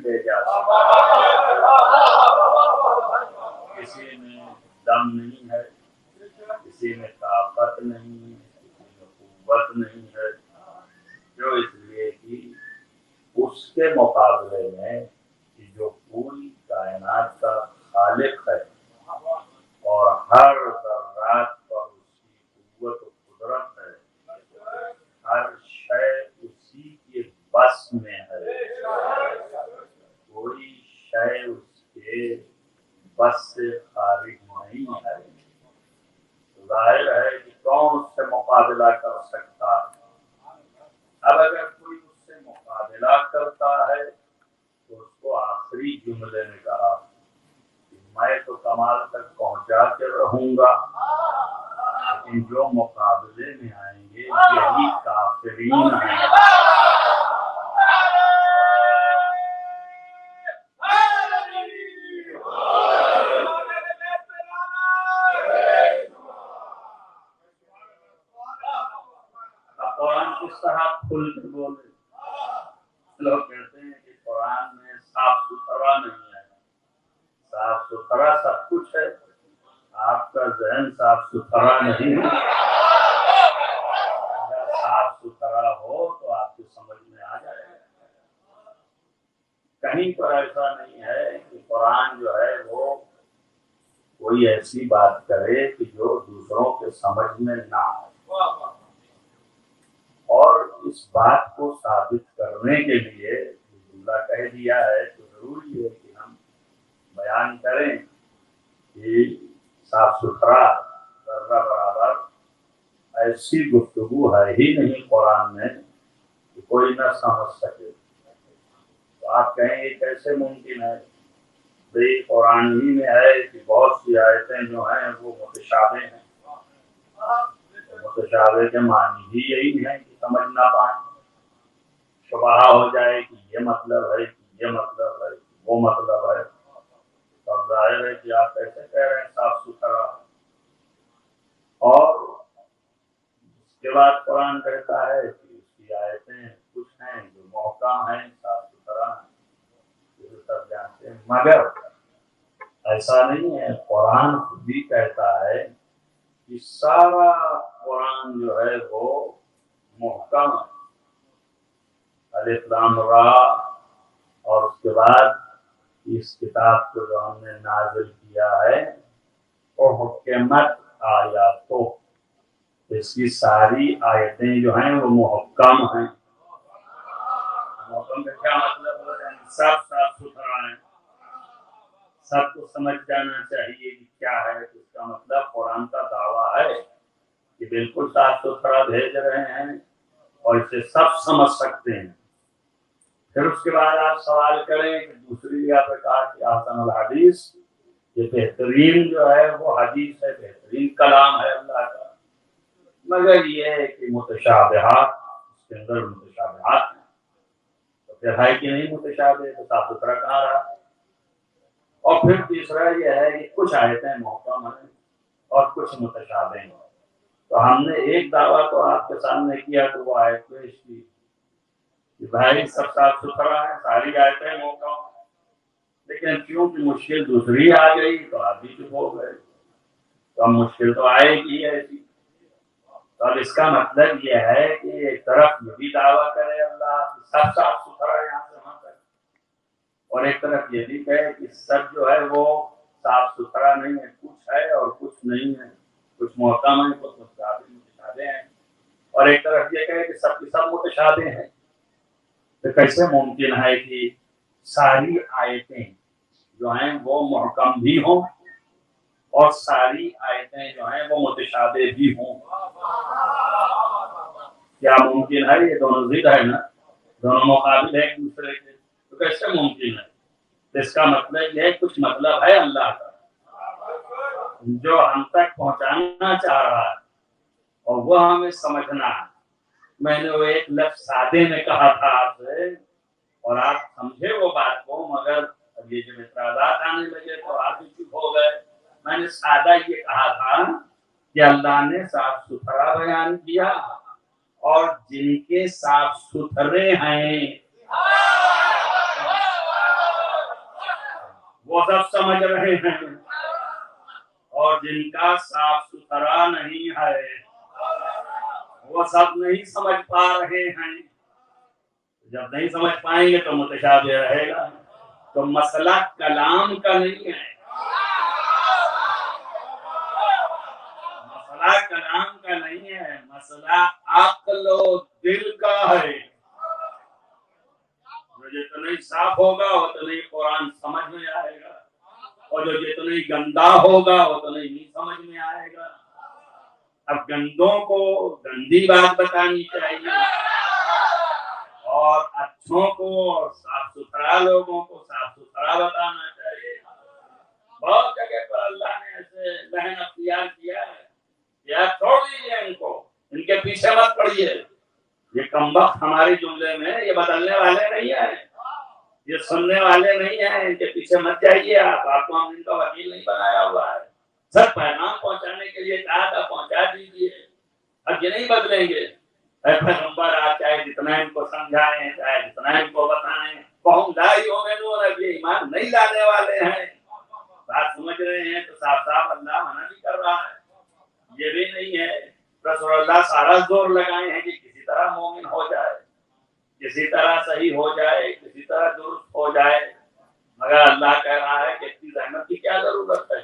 لے جا سکتا، کسی میں دم نہیں ہے، کسی میں طاقت نہیں ہے، کسی میں قوت نہیں ہے، جو اس لیے کہ اس کے مقابلے میں جو پوری کائنات کا خالق ہے اور ہر ذرات پر اس کی قوت و قدرت ہے، ہر شے اسی کے بس میں ہے، کوئی شے اس کے بس سے خارج نہیں ہے، ظاہر ہے کہ کون اس سے مقابلہ کر سکتا ہے۔ اب اگر کوئی اس سے مقابلہ کرتا ہے تو اس کو آخری جملے میں کہا کہ میں تو کمال تک پہنچا کے رہوں گا، لیکن جو مقابلے میں آئیں گے یہی کافرین ہیں۔ قرآن کس طرح کھل کے بولے؟ لوگ کہتے ہیں کہ قرآن میں صاف ستھرا نہیں ہے، صاف ستھرا سب کچھ ہے، آپ کا ذہن صاف ستھرا نہیں ہے۔ اگر صاف ستھرا ہو تو آپ کی سمجھ میں آ جائے گا۔ کہیں پر ایسا نہیں ہے کہ قرآن جو ہے وہ کوئی ایسی بات کرے کہ جو دوسروں کے سمجھ میں نہ آئے، اور اس بات کو ثابت کرنے کے لیے اللہ کہہ دیا ہے تو ضروری ہے کہ ہم بیان کریں کہ صاف ستھرا ذرہ برابر ایسی گفتگو ہے ہی نہیں قرآن میں کہ کوئی نہ سمجھ سکے۔ تو آپ کہیں گے کیسے ممکن ہے؟ بھئی قرآن ہی میں ہے کہ بہت سی آیتیں جو ہیں وہ متشابہ ہیں، متشابہ کے معنی بھی یہی ہے کہ سمجھ نہ پائیں، شبہ ہو جائے کہ یہ مطلب ہے کہ یہ مطلب ہے کہ وہ مطلب ہے۔ تو ظاہر ہے کہ آپ کیسے کہہ رہے ہیں صاف ستھرا؟ اور اس کے بعد قرآن کہتا ہے کہ اس کی آیتیں کچھ ہیں جو محکم ہیں، صاف ستھرا ہیں، جو سب جانتے ہیں، مگر ایسا نہیں ہے۔ قرآن خود بھی کہتا ہے کہ سارا قرآن جو ہے وہ محکم ہے، الف لام را، اور اس کے بعد اس کتاب کو جو ہم نے نازل کیا ہے وہ حکمت آیاتو، اس کی ساری آیتیں جو ہیں وہ محکم ہیں۔ محکم کا کیا مطلب ہے؟ سب صاف ستھرا ہے، سب کو سمجھ جانا چاہیے کہ کیا ہے۔ اس کا مطلب قرآن کا دعویٰ ہے کہ بالکل صاف ستھرا بھیج رہے ہیں اور اسے سب سمجھ سکتے ہیں۔ پھر اس کے بعد آپ سوال کریں کہ دوسری جگہ پہ کہا کہ احسن الحدیث، یہ بہترین جو ہے وہ حدیث ہے، بہترین کلام ہے اللہ کا، مگر یہ ہے کہ متشابہات، اس کے اندر متشابہات ہیں۔ تو پھر ہے کہ نہیں متشابہ، تو صاف ستھرا کہاں رہا؟ اور پھر تیسرا یہ ہے کہ کچھ آیتیں محکم ہیں اور کچھ متشابہ ہیں۔ تو ہم نے ایک دعویٰ تو آپ کے سامنے کیا تو وہ آیت پیش کی کہ بھائی سب صاف ستھرا ہے، ساری آیتیں محکم، لیکن کیونکہ مشکل دوسری آ گئی تو آپ بھی چپ ہو گئے۔ تو اب مشکل تو آئے گی ایسی۔ تو اب اس کا مطلب یہ ہے کہ ایک طرف یہ بھی دعویٰ کرے اللہ سب صاف ستھرا ہے یہاں سے وہاں تک، اور ایک طرف یہ بھی کہے کہ سب جو ہے وہ صاف ستھرا نہیں ہے، کچھ ہے اور کچھ نہیں ہے، کچھ محکم ہے، کچھ متشابہ ہیں، اور ایک طرف یہ کہے کہ سب کی سب متشابہ ہیں۔ تو کیسے ممکن ہے کہ ساری آیتیں جو ہیں وہ محکم بھی ہوں اور ساری آیتیں جو ہیں وہ متشابہ بھی ہوں؟ کیا ممکن ہے؟ یہ دونوں ضد ہے نا، دونوں مقابل ہے ایک دوسرے کے، تو کیسے ممکن ہے؟ اس کا مطلب یہ ہے کچھ مطلب ہے اللہ کا جو ہم تک پہنچانا چاہ رہا ہے اور وہ ہمیں سمجھنا ہے۔ میں نے وہ ایک لفظ سادے میں کہا تھا آپ سے اور آپ سمجھے وہ بات کو، مگر اب یہ جب اعتراضات آنے لگے تو آپ بھی چپ ہو گئے۔ میں نے سادہ یہ کہا تھا کہ اللہ نے صاف ستھرا بیان کیا اور جن کے صاف ستھرے ہیں وہ سب سمجھ رہے ہیں، اور جن کا صاف ستھرا نہیں ہے وہ سب نہیں سمجھ پا رہے ہیں۔ جب نہیں سمجھ پائیں گے تو متشابہ رہے گا۔ تو مسئلہ کلام کا نہیں ہے، مسئلہ کلام کا نہیں ہے، مسئلہ عقل و دل کا ہے۔ جو جتنا صاف ہوگا اتنا قرآن سمجھ میں آئے گا، اور جو جتنا گندا ہوگا اتنا نہیں سمجھ میں آئے گا۔ اب گندوں کو گندی بات بتانی چاہیے، اور اچھوں کو اور صاف ستھرا لوگوں کو صاف ستھرا بتانا چاہیے۔ بہت جگہ پر اللہ نے ایسے ذہن اختیار کیا ہے، یا چھوڑ دیجیے ان کو، ان کے پیچھے مت پڑیے۔ یہ کمبخت ہمارے جملے میں یہ بدلنے والے نہیں ہیں، یہ سننے والے نہیں ہیں، ان کے پیچھے مت جائیے۔ آپ کو ہم ان کا وکیل نہیں بنایا ہوا ہے، سب پیغام پہنچانے کے لیے کہا تھا، پہنچا دیجیے۔ اب یہ نہیں بدلیں گے۔ اے پیغمبر، آپ چاہے جتنا ان کو سمجھائیں، چاہے جتنا ان کو بتائیں، قوم لائی ہومنون، اب یہ ایمان نہیں لانے والے ہیں۔ بات سمجھ رہے ہیں؟ تو صاف صاف اللہ منع بھی کر رہا ہے، یہ بھی نہیں ہے۔ رسول اللہ سارا زور لگائے ہیں کہ کسی طرح مومن ہو جائے، کسی طرح صحیح ہو جائے، کسی طرح درست ہو جائے، مگر اللہ کہہ رہا ہے کہ اتنی زحمت کی کیا ضرورت ہے؟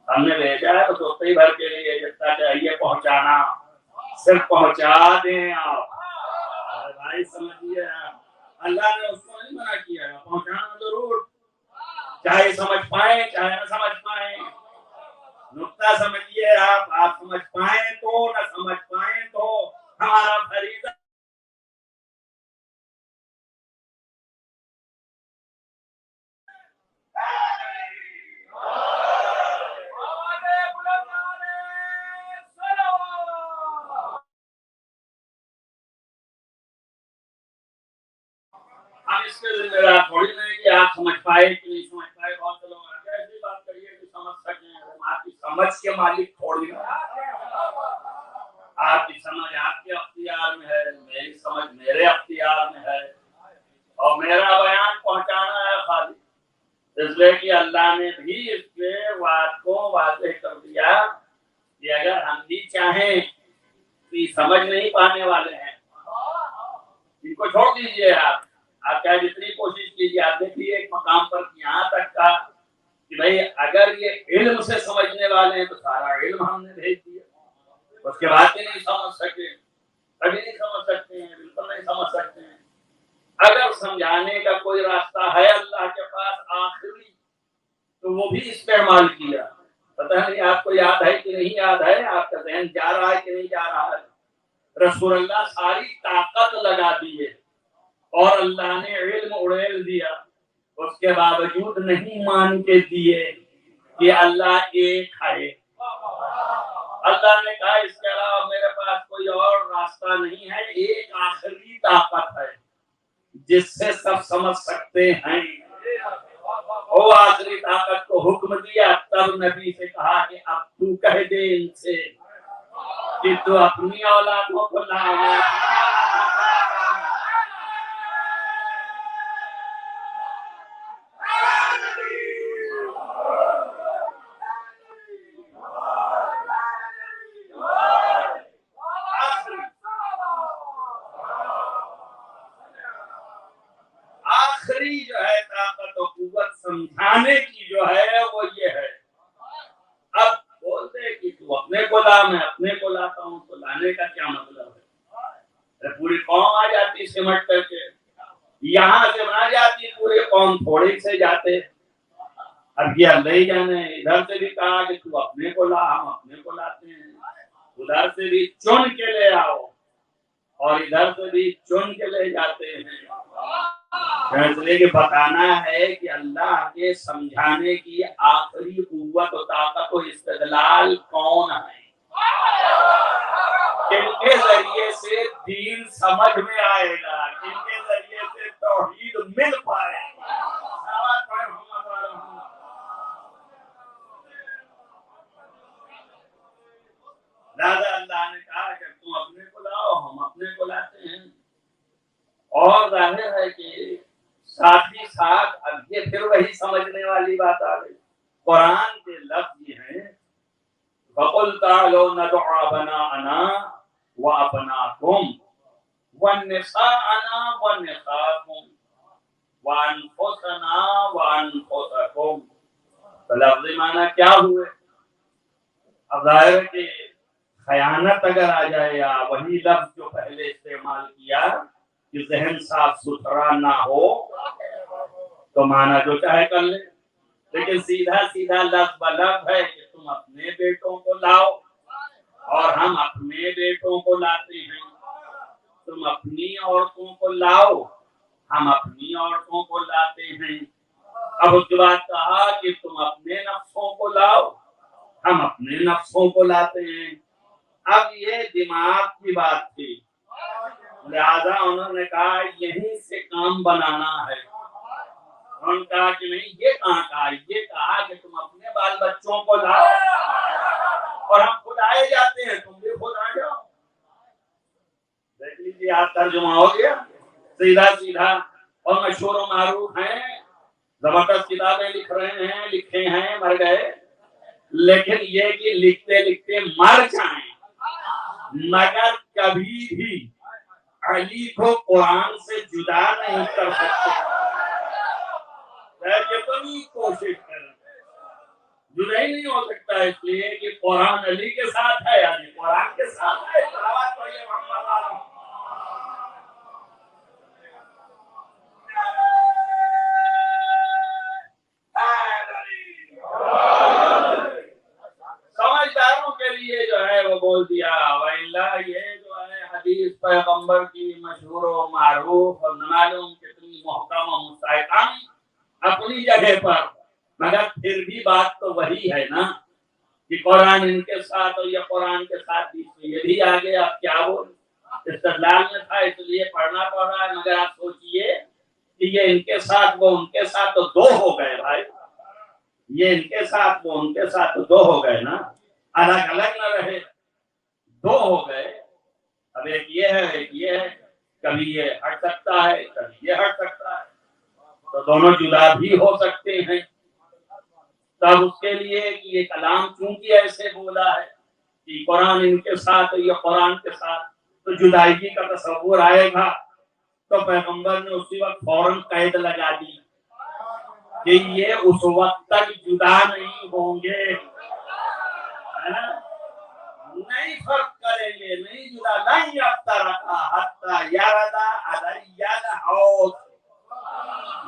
ہم نے بھیجا ہے تو دوستی بھر کے لیے جتنا چاہیے پہنچانا، صرف پہنچا دیں آپ۔ ارے بھائی سمجھیے، اللہ نے اس کو نہیں منع کیا ہے، پہنچانا ضرور، چاہے سمجھ پائیں چاہے نہ سمجھ پائیں۔ نقطہ سمجھیے، آپ سمجھ پائیں تو نہ سمجھ پائیں تو ہمارا فریضہ ہم اس کے ذمہ دار تھوڑی نہیں کہ آپ سمجھ پائے کہ نہیں سمجھ پائے۔ بہت سے لوگ آتے ہیں، ایسی بات کریے کہ سمجھ سکیں، آپ کی سمجھ کے مالک تھوڑی نا، آپ کی سمجھ آپ کے اختیار میں ہے، میری سمجھ میرے اختیار میں ہے، اور میرا بیان پہنچانا ہے خالی۔ اس لیے کہ اللہ نے بھی اس کے بات کو واضح کر دیا کہ اگر ہم بھی چاہیں تو یہ سمجھ نہیں پانے والے ہیں، ان کو چھوڑ دیجیے۔ آپ چاہے جتنی کوشش کیجیے، آپ دیکھیے ایک مقام پر یہاں تک کا کہ بھائی اگر یہ علم سے سمجھنے والے ہیں تو سارا علم ہم نے بھیج دیا، اس کے بعد بھی نہیں سمجھ سکے، کبھی نہیں سمجھ سکتے ہیں، بالکل نہیں سمجھ سکتے ہیں۔ اگر سمجھانے کا کوئی راستہ ہے اللہ کے پاس آخری، تو وہ بھی استعمال کیا۔ پتہ نہیں آپ کو یاد ہے کہ نہیں یاد ہے، آپ کا ذہن جا رہا ہے کہ نہیں جا رہا ہے۔ رسول اللہ ساری طاقت لگا دیے اور اللہ نے علم اڑیل دیا، اس کے باوجود نہیں مان کے دیے کہ اللہ ایک ہے۔ اللہ نے کہا اس کے علاوہ میرے پاس کوئی اور راستہ نہیں ہے، ایک آخری طاقت ہے جس سے سب سمجھ سکتے ہیں۔ وہ آخری طاقت کو حکم دیا، تب نبی سے کہا کہ اب تو کہہ دے ان سے کہ تو اپنی اولادوں کو لا۔ آخری جو ہے طاقت و قوت سمجھانے کی جو ہے وہ یہ ہے۔ اب بولتے کہ تو اپنے کو لا، میں اپنے کو لاتا ہوں، تو لانے کا کیا مطلب ہے؟ پوری قوم آ جاتی سمٹ کر کے، یہاں سے نہ جاتی پوری قوم، تھوڑی سے جاتے۔ اب یہ اللہ ہی جانے، ادھر سے بھی کہا کہ تو اپنے کو لا، ہم اپنے کو لاتے ہیں، ادھر سے بھی چن کے لے آؤ اور ادھر سے بھی چن کے لے جاتے ہیں۔ اس لیے کہ بتانا ہے کہ اللہ کے سمجھانے کی آخری قوت و طاقت و استدلال کون ہے، کن کے ذریعے سے دین سمجھ میں آئے گا، کن کے ذریعے سے توحید مل پائے گا۔ لہذا اللہ نے کہا کہ تم اپنے کو لاؤ، ہم اپنے کو لاتے ہیں۔ اور ظاہر ہے کہ ساتھ ہی ساتھ اب یہ پھر وہی سمجھنے والی بات آ گئی، قرآن کے لفظ یہ ہیں فَقُلْ تَعَالَوْا نَدْعُ أَبْنَاءَنَا وَأَبْنَاءَكُمْ وَنِسَاءَنَا وَنِسَاءَكُمْ وَأَنفُسَنَا وَأَنفُسَكُمْ۔ تو لفظ معنی کیا ہوئے؟ اب ظاہر ہے کہ خیانت اگر آ جائے یا وہی لفظ جو پہلے استعمال کیا کہ ذہن صاف ستھرا نہ ہو تو معنی جو چاہے کر لے، لیکن سیدھا سیدھا لفظ بلفظ ہے کہ تم اپنے بیٹوں کو لاؤ اور ہم اپنے بیٹوں کو لاتے ہیں، تم اپنی عورتوں کو لاؤ ہم اپنی عورتوں کو لاتے ہیں۔ اب اس کے بعد کہا کہ تم اپنے نفسوں کو لاؤ ہم اپنے نفسوں کو لاتے ہیں۔ اب یہ دماغ کی بات تھی، لہذا انہوں نے کہا یہیں سے کام بنانا ہے۔ انہوں نے کہا کہ نہیں، یہ کہا یہ کہا کہ تم اپنے بال بچوں کو لاؤ اور ہم خود آئے جاتے ہیں، تم بھی خود آ جاؤ۔ دیکھ لیجیے آپ ترجمہ ہو گیا سیدھا سیدھا، اور مشہور و معروف ہیں، زبردست کتابیں لکھ رہے ہیں، لکھے ہیں، مر گئے، لیکن یہ کہ لکھتے لکھتے مر جائیں مگر کبھی بھی علی کو قرآن سے جدا نہیں کر سکتے، کتنی کوشش کریں جدا ہی نہیں ہو سکتا، اس لیے کہ قرآن علی کے ساتھ ہے، علی قرآن کے ساتھ ہے۔ صلوات پڑھیے محمد علیہ۔ سمجھداروں کے لیے جو ہے وہ بول دیا، وَإِلَّا یہ جو ہے حدیث پیغمبر کی مشہور و معروف اور نہ معلوم کتنی محکم و مستحکم اپنی جگہ پر، مگر پھر بھی بات تو وہی ہے نا کہ قرآن ان کے ساتھ اور یہ قرآن کے ساتھ بیچ میں یہ بھی آگے آپ کیا بول استدلال میں تھا اس لیے پڑھنا پڑ رہا ہے، مگر آپ سوچئے کہ یہ ان کے ساتھ وہ ان کے ساتھ تو دو ہو گئے بھائی، یہ ان کے ساتھ وہ ان کے ساتھ تو دو ہو گئے نا، الگ الگ نہ رہے، دو ہو گئے۔ اب ایک یہ ہے ایک یہ ہے، کبھی یہ ہٹ سکتا ہے کبھی یہ ہٹ سکتا ہے، تو دونوں جدا بھی ہو سکتے ہیں۔ تب اس کے لیے کہ یہ کلام چونکہ ایسے بولا ہے کہ قرآن ان کے ساتھ یہ قرآن کے ساتھ، تو جدائیگی کا تصور آئے گا، تو پیغمبر نے اسی وقت فوراً قید لگا دی کہ یہ اس وقت تک جدا نہیں ہوں گے، نہیں فرق کریں گے، نہیں جدا، نہیں یفترقا حتی یردا علی الحوض،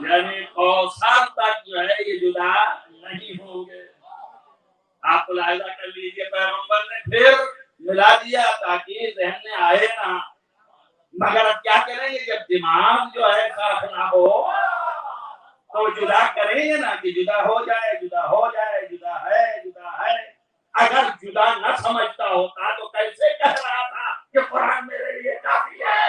یعنی کوثر تک جو ہے یہ جدا نہیں ہوں گے۔ آپ ملاحظہ کر لیجیے پیغمبر نے پھر ملا دیا تاکہ ذہن میں آئے نہ، مگر اب کیا کریں گے جب دماغ جو ہے صاف نہ ہو تو جدا کریں گے نا کہ جدا ہو جائے جدا ہو جائے، جدا ہے جدا ہے۔ اگر جدا نہ سمجھتا ہوتا تو کیسے کہہ رہا تھا کہ قرآن میرے لیے کافی ہے؟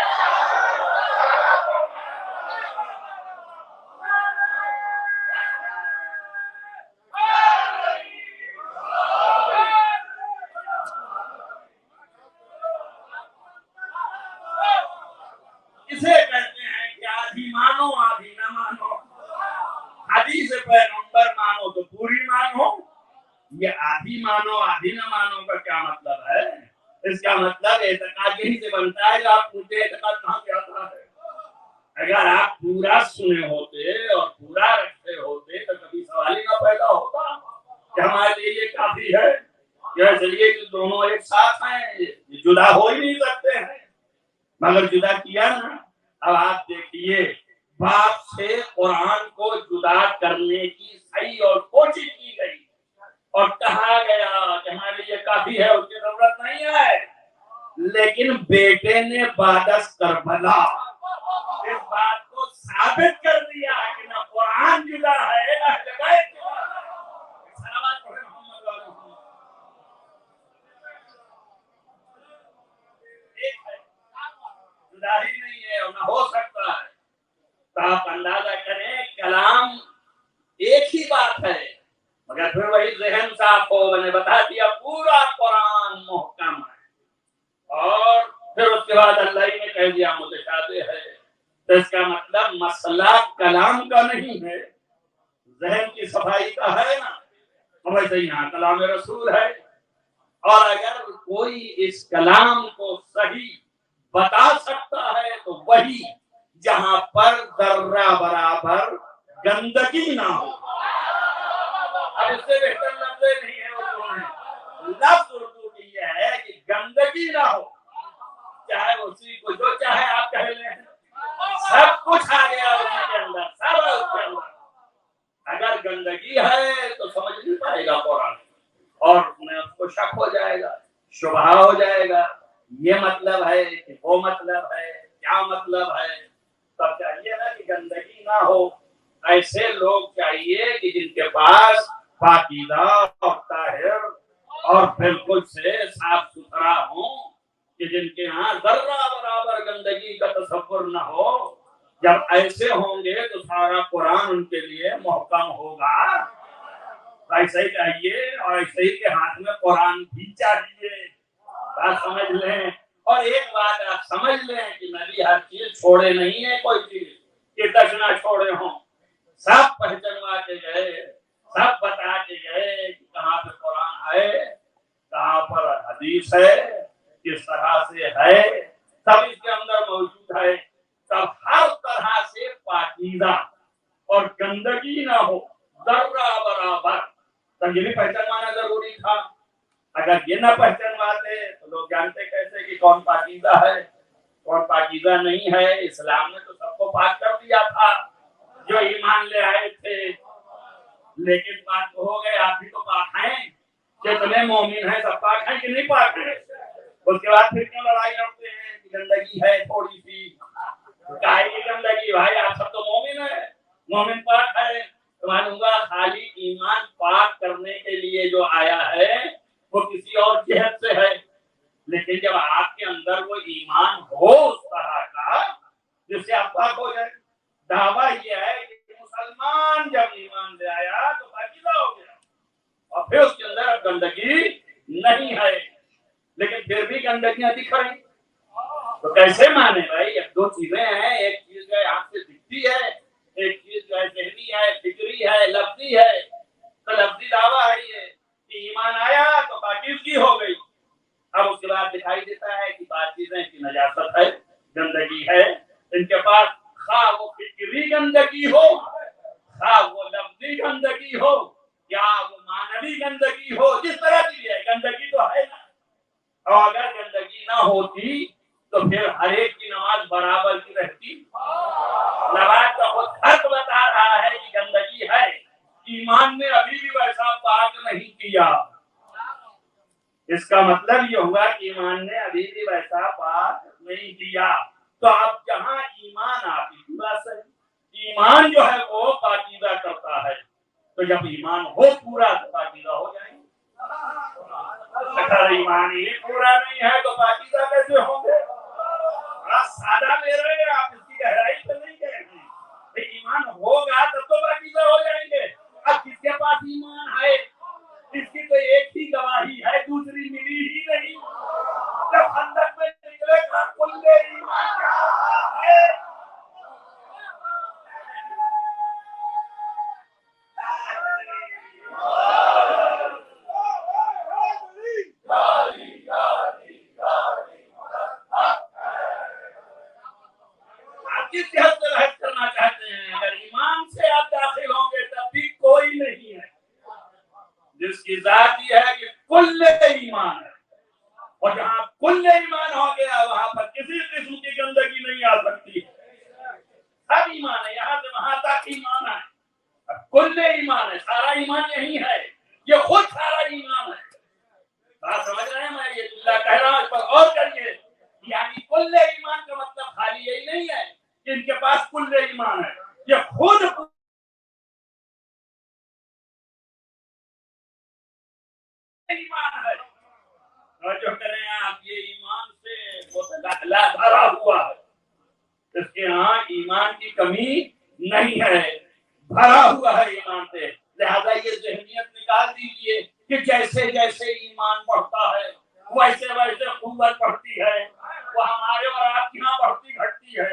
اسے کہتے ہیں کہ آدھی مانو آدھی نہ مانو، حدیث پیغمبر مانو تو پوری مانو، یہ آدھی مانو آدھی نہ مانو کا کیا مطلب ہے؟ اس کا مطلب اعتقاد یہی سے بنتا ہے کہ آپ مجھے اعتقاد کہاں سے آتا ہے؟ اگر آپ پورا سنے ہوتے اور پورا رکھتے ہوتے تو کبھی سوال ہی نہ پیدا ہوتا کہ ہمارے لیے یہ کافی ہے، یا چلیے کہ دونوں ایک ساتھ ہیں، جدا ہو ہی نہیں سکتے ہیں، مگر جدا کیا نا۔ اب آپ دیکھیے باپ سے قرآن کو جدا کرنے کی صحیح اور کوشش کی گئی اور کہا گیا کہ ہمارے لیے کافی ہے، اس کی ضرورت نہیں ہے، لیکن بیٹے نے بعدس کربلا اس بات کو ثابت کر دیا کہ نہ قرآن جدا ہے نہ جگہ جدا ہے۔ صلوات پڑھیں محمد علیہ وسلم۔ ایک ہے، جدا ہی نہیں ہے اور نہ ہو سکتا ہے، تو آپ اندازہ کریں کلام ایک ہی بات ہے، مگر پھر وہی ذہن صاف ہو، میں نے بتا دیا پورا قرآن محکم ہے، اور پھر اس کے بعد اللہ ہی نے کہہ دیا متشابہ ہے، تو اس کا مطلب مسئلہ کلام کا نہیں ہے، ذہن کی صفائی کا ہے نا. ویسے یہاں کلام رسول ہے، اور اگر کوئی اس کلام کو صحیح بتا سکتا ہے تو وہی جہاں پر ذرہ برابر گندگی نہ ہو. اب اس سے بہتر لفظ نہیں ہے اردو میں. لفظ اردو کی یہ ہے کہ گندگی نہ ہو، چاہے اسی کو جو چاہے آپ کہہ لیں، سب کچھ آ گیا اسی کے اندر، سب ہے اس کے اندر. اگر گندگی ہے تو سمجھ نہیں پائے گا قرآن، اور اس کو شک ہو جائے گا، شبہ ہو جائے گا، یہ مطلب ہے کہ وہ مطلب ہے، کیا مطلب ہے. تب چاہیے نا کہ گندگی نہ ہو. ایسے لوگ چاہیے کہ جن کے پاس پاکیزہ اور طاہر اور بالکل سے صاف ستھرا ہوں، کہ جن کے ہاں ذرہ برابر گندگی کا تصور نہ ہو. جب ایسے ہوں گے تو سارا قرآن ان کے لیے محکم ہوگا. ایسے ہی چاہیے، اور ایسے ہی کے ہاتھ میں قرآن بھی چاہیے. بات سمجھ لیں. اور ایک بات آپ سمجھ لیں کہ نبی ہر چیز چھوڑے نہیں ہے، کوئی چیز کہ تک نہ چھوڑے ہوں. سب پہچنوا کے گئے، سب بتا کے گئے کہ کہاں پہ قرآن ہے، کہاں پر حدیث ہے، کس طرح سے ہے، سب اس کے اندر موجود ہے. تب ہر طرح سے پاکیزہ اور گندگی نہ ہو، ذرہ برابر. تب یہ بھی پہچانوانا ضروری تھا. اگر یہ نہ پہچانواتے تو لوگ جانتے کیسے کہ کون پاکیزہ ہے کون پاکیزہ نہیں ہے. اسلام نے تو سب کو پاک کر دیا تھا جو ایمان لے آئے تھے. لیکن بات تو ہو گئے، آپ بھی تو پاک ہیں، جتنے مومن ہیں سب پاک ہیں کہ نہیں پاک ہیں. اس کے بعد پھر کیوں لڑائی لڑتے ہیں کہ گندگی ہے تھوڑی سی. کاہے کی گندگی؟ بھائی آپ سب تو مومن ہیں، مومن پاک ہے. تو معلوم ہوا خالی ایمان پاک کرنے کے لیے جو آیا ہے وہ کسی اور جہت سے ہے. لیکن جب آپ کے اندر وہ ایمان ہو اس طرح کا جس سے آپ پاک ہو جائے. دعویٰ یہ ہے کہ مسلمان جب ایمان لے آیا تو پاکیزہ ہو گیا، اور پھر اس کے اندر اب گندگی نہیں ہے. لیکن پھر بھی گندگیاں دکھ رہی، تو کیسے مانے بھائی؟ اب دو چیزیں ہیں، ایک چیز جو ہے آپ سے دکھتی ہے، ایک چیز جو ہے ذہنی ہے، فکری ہے، لفظی ہے. تو لفظی دعویٰ ہے یہ کہ ایمان آیا تو پاکیزگی ہو گئی. اب اس کے بعد دکھائی دیتا ہے کہ بات چیزیں کی نجاست ہے، گندگی ہے ان کے پاس. خواہ وہ فکری گندگی ہو، خواہ وہ لفظی گندگی ہو، یا وہ معنوی گندگی ہو، جس طرح کی ہے گندگی تو ہے نا. اور اگر گندگی نہ ہوتی تو پھر ہر ایک کی نماز برابر کی رہتی. نماز کا خود فرق بتا رہا ہے کہ گندگی ہے. ایمان نے ابھی بھی ویسا پاک نہیں کیا. اس کا مطلب یہ ہوا کہ ایمان نے ابھی بھی ویسا پاک نہیں کیا. تو اب جہاں ایمان آتی بات ہے، ایمان جو ہے وہ پاکیزہ کرتا ہے. تو جب ایمان ہو پورا تو پاکیزہ ہو جائیں گے. اگر ایمان ہی پورا نہیں ہے تو پاکیزہ کیسے ہوں گے؟ بڑا سادہ لے رہے ہیں آپ، اس کی گہرائی پہ نہیں گئے ہیں. ایمان ہوگا تب تو پاکیزہ ہو جائیں گے. اب کس کے پاس ایمان ہے؟ اس کی تو ایک ہی گواہی ہے، دوسری ملی ہی نہیں. جب خندق میں نکلے گا کل ایمان کیا ہے؟ کس جہت سے بحث کرنا چاہتے ہیں؟ اگر ایمان سے آپ داخل ہوں گے تب بھی کوئی نہیں ہے جس کی ذات یہ ہے کہ کل ایمان ہے. اور جہاں کل ایمان ہو گیا وہاں پر کسی قسم کی گندگی نہیں آ سکتی. سب ایمان ہے، یہاں سے وہاں تک ایمان ہے. کل ایمان ہے، سارا ایمان یہی ہے، یہ خود سارا ایمان ہے. بات سمجھ رہے ہیں؟ میں یہ اللہ کہہ رہا ہوں، اس پر غور کریے. یعنی کل ایمان کا مطلب خالی یہی نہیں ہے کہ ان کے پاس کل ایمان ہے، یہ خود ایمان ہے. توجہ کریں آپ، یہ ایمان سے متداخلہ بھرا ہوا ہے. اس کے ہاں ایمان کی کمی نہیں ہے، بھرا ہوا ہے ایمان سے. لہذا یہ ذہنیت نکال دیجئے کہ جیسے جیسے ایمان بڑھتا ہے ویسے ویسے قوت بڑھتی ہے. وہ ہمارے اور آپ کی یہاں بڑھتی گھٹتی ہے.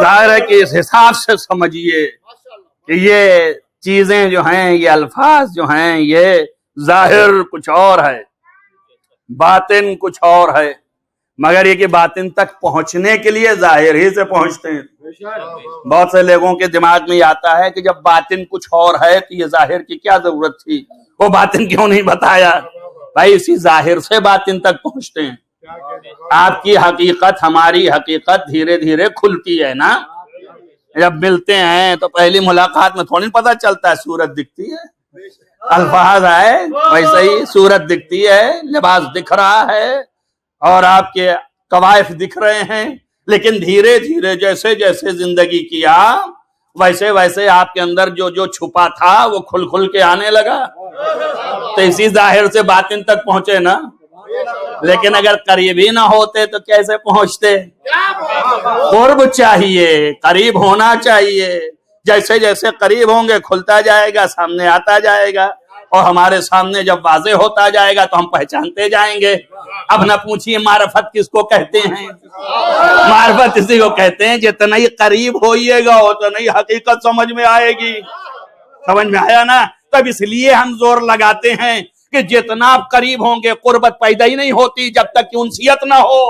ظاہر ہے کہ اس حساب سے سمجھیے کہ یہ چیزیں جو ہیں، یہ الفاظ جو ہیں، یہ ظاہر کچھ اور ہے، باطن کچھ اور ہے، مگر یہ کہ باطن تک پہنچنے کے لیے ظاہر ہی سے پہنچتے ہیں۔ بہت سے لوگوں کے دماغ میں آتا ہے کہ جب باطن کچھ اور ہے تو یہ ظاہر کی کیا ضرورت تھی، وہ باطن کیوں نہیں بتایا؟ بھائی اسی ظاہر سے باطن تک پہنچتے ہیں۔ آپ کی حقیقت ہماری حقیقت دھیرے دھیرے کھلتی ہے نا، جب ملتے ہیں تو پہلی ملاقات میں تھوڑی پتہ چلتا ہے، صورت دکھتی ہے، الفاظ آئے ویسے ہی صورت دکھتی ہے، لباس دکھ رہا ہے اور آپ کے قوائف دکھ رہے ہیں، لیکن دھیرے دھیرے جیسے جیسے زندگی کیا ویسے ویسے آپ کے اندر جو جو چھپا تھا وہ کھل کھل کے آنے لگا، تو اسی ظاہر سے باطن تک پہنچے نا۔ لیکن اگر قریب ہی نہ ہوتے تو کیسے پہنچتے؟ قرب چاہیے، قریب ہونا چاہیے، جیسے جیسے قریب ہوں گے کھلتا جائے گا، سامنے آتا جائے گا، اور ہمارے سامنے جب واضح ہوتا جائے گا تو ہم پہچانتے جائیں گے۔ اب نہ پوچھیے معرفت کس کو کہتے ہیں، معرفت اسی کو کہتے ہیں جتنا ہی قریب ہوئیے گا اتنا ہی حقیقت سمجھ میں آئے گی۔ سمجھ میں آیا نا؟ تب اس لیے ہم زور لگاتے ہیں کہ جتنا آپ قریب ہوں گے قربت پیدا ہی نہیں ہوتی جب تک کہ انسیت نہ ہو۔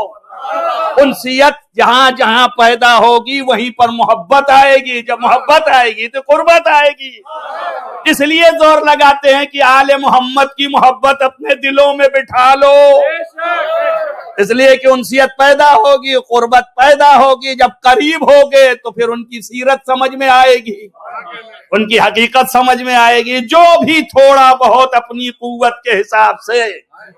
انسیت جہاں جہاں پیدا ہوگی وہیں پر محبت آئے گی، جب محبت آئے گی تو قربت آئے گی۔ اس لیے زور لگاتے ہیں کہ آل محمد کی محبت اپنے دلوں میں بٹھا لو، اس لیے کہ انسیت پیدا ہوگی، قربت پیدا ہوگی، جب قریب ہوگے تو پھر ان کی سیرت سمجھ میں آئے گی، ان کی حقیقت سمجھ میں آئے گی۔ جو بھی تھوڑا بہت اپنی قوت کے حساب سے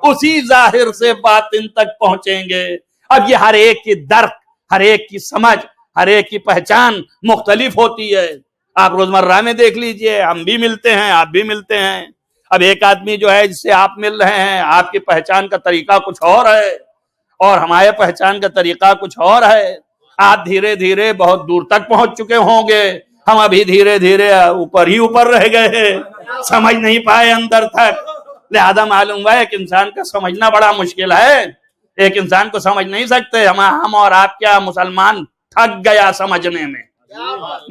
اسی ظاہر سے باطن تک پہنچیں گے۔ اب یہ ہر ایک کی درک، ہر ایک کی سمجھ، ہر ایک کی پہچان مختلف ہوتی ہے۔ آپ روزمرہ میں دیکھ لیجئے، ہم بھی ملتے ہیں، آپ بھی ملتے ہیں۔ اب ایک آدمی جو ہے جس سے آپ مل رہے ہیں، آپ کی پہچان کا طریقہ کچھ اور ہے اور ہمارے پہچان کا طریقہ کچھ اور ہے۔ آپ دھیرے دھیرے بہت دور تک پہنچ چکے ہوں گے، ہم ابھی دھیرے دھیرے اوپر ہی اوپر رہ گئے ہیں، سمجھ نہیں پائے اندر تک۔ لہذا معلوم ہے ایک انسان کا سمجھنا بڑا مشکل ہے، ایک انسان کو سمجھ نہیں سکتے۔ ہم اور آپ کیا مسلمان تھک گیا سمجھنے میں،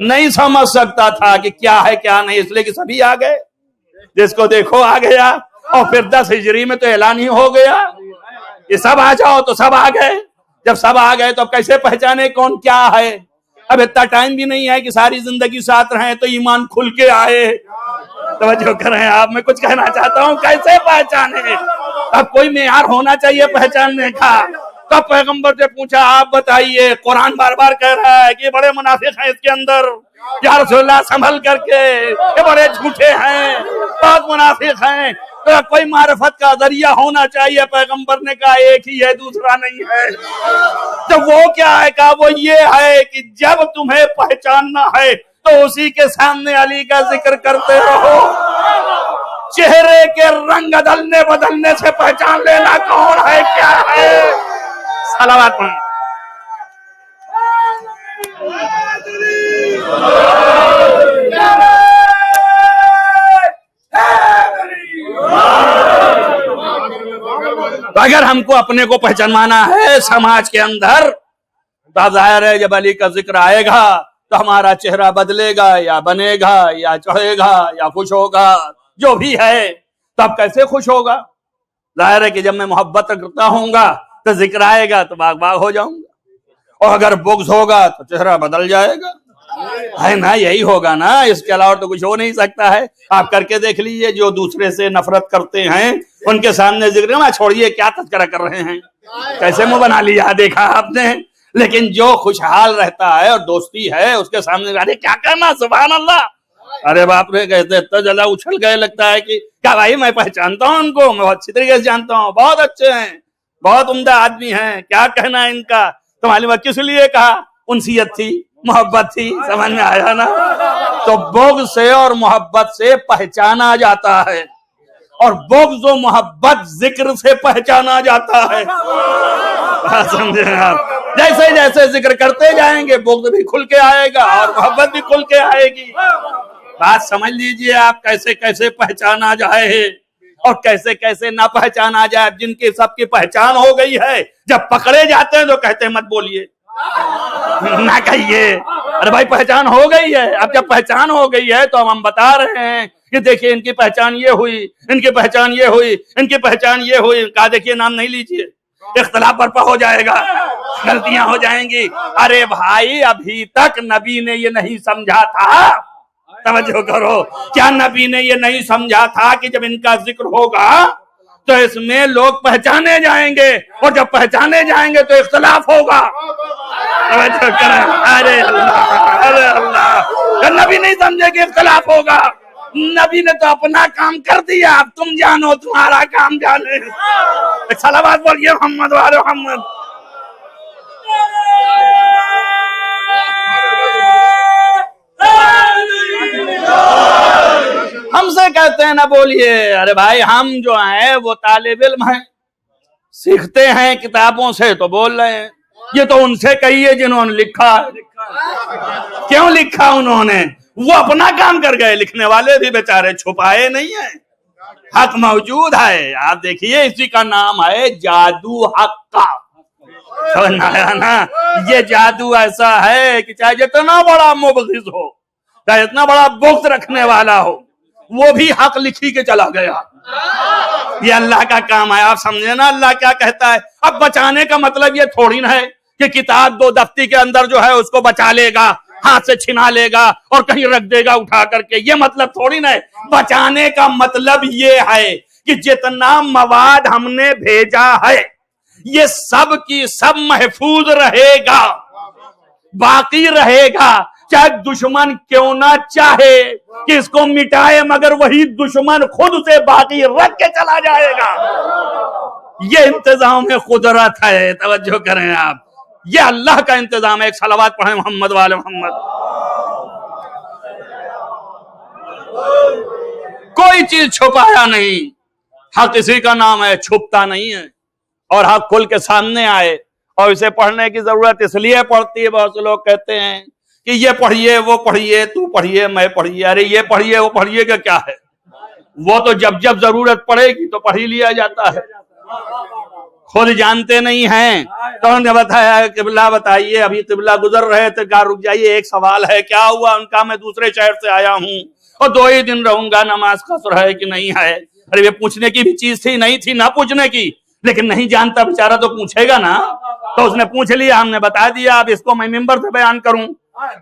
نہیں سمجھ سکتا تھا کہ کیا ہے کیا نہیں، اس لیے کہ سبھی آ گئے، جس کو دیکھو آ گیا، اور پھر 10 ہجری میں تو اعلان ہی ہو گیا کہ سب آ جاؤ، تو سب آ گئے۔ جب سب آ گئے تو کیسے پہچانے کون کیا ہے؟ اب اتنا ٹائم بھی نہیں ہے کہ ساری زندگی ساتھ رہیں تو ایمان کھل کے آئے۔ توجہ کریں، آپ میں کچھ کہنا چاہتا ہوں، کیسے پہچانے؟ اب کوئی معیار ہونا چاہیے پہچاننے کا۔ کب پیغمبر سے پوچھا آپ بتائیے، قرآن بار بار کہہ رہا ہے کہ یہ بڑے منافق ہیں اس کے اندر، یا رسول اللہ سنبھل کر کے، یہ بڑے جھوٹے ہیں، بہت منافق ہیں۔ تو کوئی معرفت کا ذریعہ ہونا چاہیے، پیغمبر نے کہا ایک ہی ہے، دوسرا نہیں ہے۔ تو وہ کیا ہے؟ کہا وہ یہ ہے کہ جب تمہیں پہچاننا ہے تو اسی کے سامنے علی کا ذکر کرتے رہو۔ چہرے کے رنگ بدلنے بدلنے سے پہچان لینا کون ہے کیا ہے۔ صلوات پڑھیں۔ اگر ہم کو اپنے کو پہچانوانا ہے سماج کے اندر تو ظاہر ہے جب علی کا ذکر آئے گا تو ہمارا چہرہ بدلے گا، یا بنے گا، یا چڑھے گا، یا خوش ہوگا، جو بھی ہے۔ تو اب کیسے خوش ہوگا؟ ظاہر ہے کہ جب میں محبت کرتا ہوں گا تو ذکر آئے گا تو باغ باغ ہو جاؤں گا، اور اگر بغض ہوگا تو چہرہ بدل جائے گا، ہے نا؟ یہی ہوگا نا، اس کے علاوہ تو کچھ ہو نہیں سکتا ہے۔ آپ کر کے دیکھ لیجئے، جو دوسرے سے نفرت کرتے ہیں ان کے سامنے ذکر میں چھوڑیے، کیا تذکرہ کر رہے ہیں، کیسے منہ بنا لیا، دیکھا آپ نے۔ لیکن جو خوشحال رہتا ہے اور دوستی ہے اس کے سامنے ارے کیا کرنا، سبحان اللہ، ارے باپ رے، کہتے اتنا جلا اچھل گئے، لگتا ہے کہ کیا بھائی میں پہچانتا ہوں ان کو، میں بہت اچھی طریقے سے جانتا ہوں، بہت اچھے ہیں، بہت عمدہ آدمی ہیں، کیا کہنا ہے ان کا۔ تو معلوم ہے کس لیے کہا؟ انسیت تھی، محبت تھی، سمجھ میں آیا نا؟ تو بغض سے اور محبت سے پہچانا جاتا ہے، اور بغض و محبت ذکر سے پہچانا جاتا ہے۔ سمجھے آپ؟ جیسے جیسے ذکر کرتے جائیں گے بغض بھی کھل کے آئے گا اور محبت بھی کھل کے آئے گی۔ بات سمجھ لیجئے آپ، کیسے کیسے پہچانا جائے۔ اور کیسے کیسے نہ پہچان آ جائے. جن کی سب کی پہچان ہو گئی ہے جب پکڑے جاتے ہیں تو کہتے ہیں مت بولیے نہ کہیے. ارے بھائی پہچان ہو گئی ہے. اب جب پہچان ہو گئی ہے تو ہم بتا رہے ہیں کہ دیکھیے ان کی پہچان یہ ہوئی, ان کی پہچان یہ ہوئی, ان کی پہچان یہ ہوئی. کہا دیکھیے نام نہیں لیجیے, اختلاف برپا ہو جائے گا, غلطیاں ہو جائیں گی. ارے بھائی ابھی تک نبی نے یہ نہیں سمجھا تھا, توجہ کرو, کیا نبی نے یہ نہیں سمجھا تھا کہ جب ان کا ذکر ہوگا تو اس میں لوگ پہچانے جائیں گے, اور جب پہچانے جائیں گے تو اختلاف ہوگا. توجہ کریں. ارے اللہ, نبی نہیں سمجھے کہ اختلاف ہوگا. نبی نے تو اپنا کام کر دیا, اب تم جانو تمہارا کام جانے. صلوات بولیے محمد والے محمد. ہم سے کہتے ہیں نہ بولیے. ارے بھائی ہم جو ہیں وہ طالب علم ہیں, سیکھتے ہیں کتابوں سے تو بول رہے ہیں. یہ تو ان سے کہیے جنہوں نے لکھا ہے. کیوں لکھا انہوں نے؟ وہ اپنا کام کر گئے, لکھنے والے بھی بیچارے چھپائے نہیں ہیں, حق موجود ہے. آپ دیکھیے اسی کا نام ہے جادو حق کا. سمجھ آیا نا؟ یہ جادو ایسا ہے کہ چاہے جتنا بڑا مبغض ہو, چاہے اتنا بڑا بغض رکھنے والا ہو, وہ بھی حق لکھی کے چلا گیا. یہ اللہ کا کام ہے. آپ سمجھے نا اللہ کیا کہتا ہے؟ اب بچانے کا مطلب یہ تھوڑی نہ ہے کہ کتاب دو دفتی کے اندر جو ہے اس کو بچا لے گا, ہاتھ سے چھنا لے گا اور کہیں رکھ دے گا اٹھا کر کے. یہ مطلب تھوڑی نہ ہے. بچانے کا مطلب یہ ہے کہ جتنا مواد ہم نے بھیجا ہے یہ سب کی سب محفوظ رہے گا, باقی رہے گا. چاہے دشمن کیوں نہ چاہے کہ اس کو مٹائے, مگر وہی دشمن خود سے باقی رکھ کے چلا جائے گا. یہ انتظام قدرت ہے. توجہ کریں آپ, یہ اللہ کا انتظام ہے. ایک صلوات پڑھیں محمد والے محمد. کوئی چیز چھپایا نہیں, حق اسی کا نام ہے, چھپتا نہیں ہے. اور حق کھل کے سامنے آئے, اور اسے پڑھنے کی ضرورت اس لیے پڑتی ہے. بہت سے لوگ کہتے ہیں کہ یہ پڑھیے وہ پڑھیے, تو پڑھیے میں پڑھیے. ارے یہ پڑھیے وہ پڑھیے کا کیا ہے؟ وہ تو جب جب ضرورت پڑے گی تو پڑھ ہی لیا جاتا ہے. خود جانتے نہیں ہیں تو انہوں نے بتایا قبلہ بتائیے, ابھی قبلہ گزر رہے تھے, کہا رک جائیے ایک سوال ہے. کیا ہوا؟ ان کا میں دوسرے شہر سے آیا ہوں اور 2 ہی دن رہوں گا, نماز قصر ہے کہ نہیں ہے. ارے یہ پوچھنے کی بھی چیز تھی, نہیں تھی نہ پوچھنے کی, لیکن نہیں جانتا بیچارہ تو پوچھے گا نا. تو اس نے پوچھ لیا, ہم نے بتا دیا. اب اس کو میں ممبر سے بیان کروں,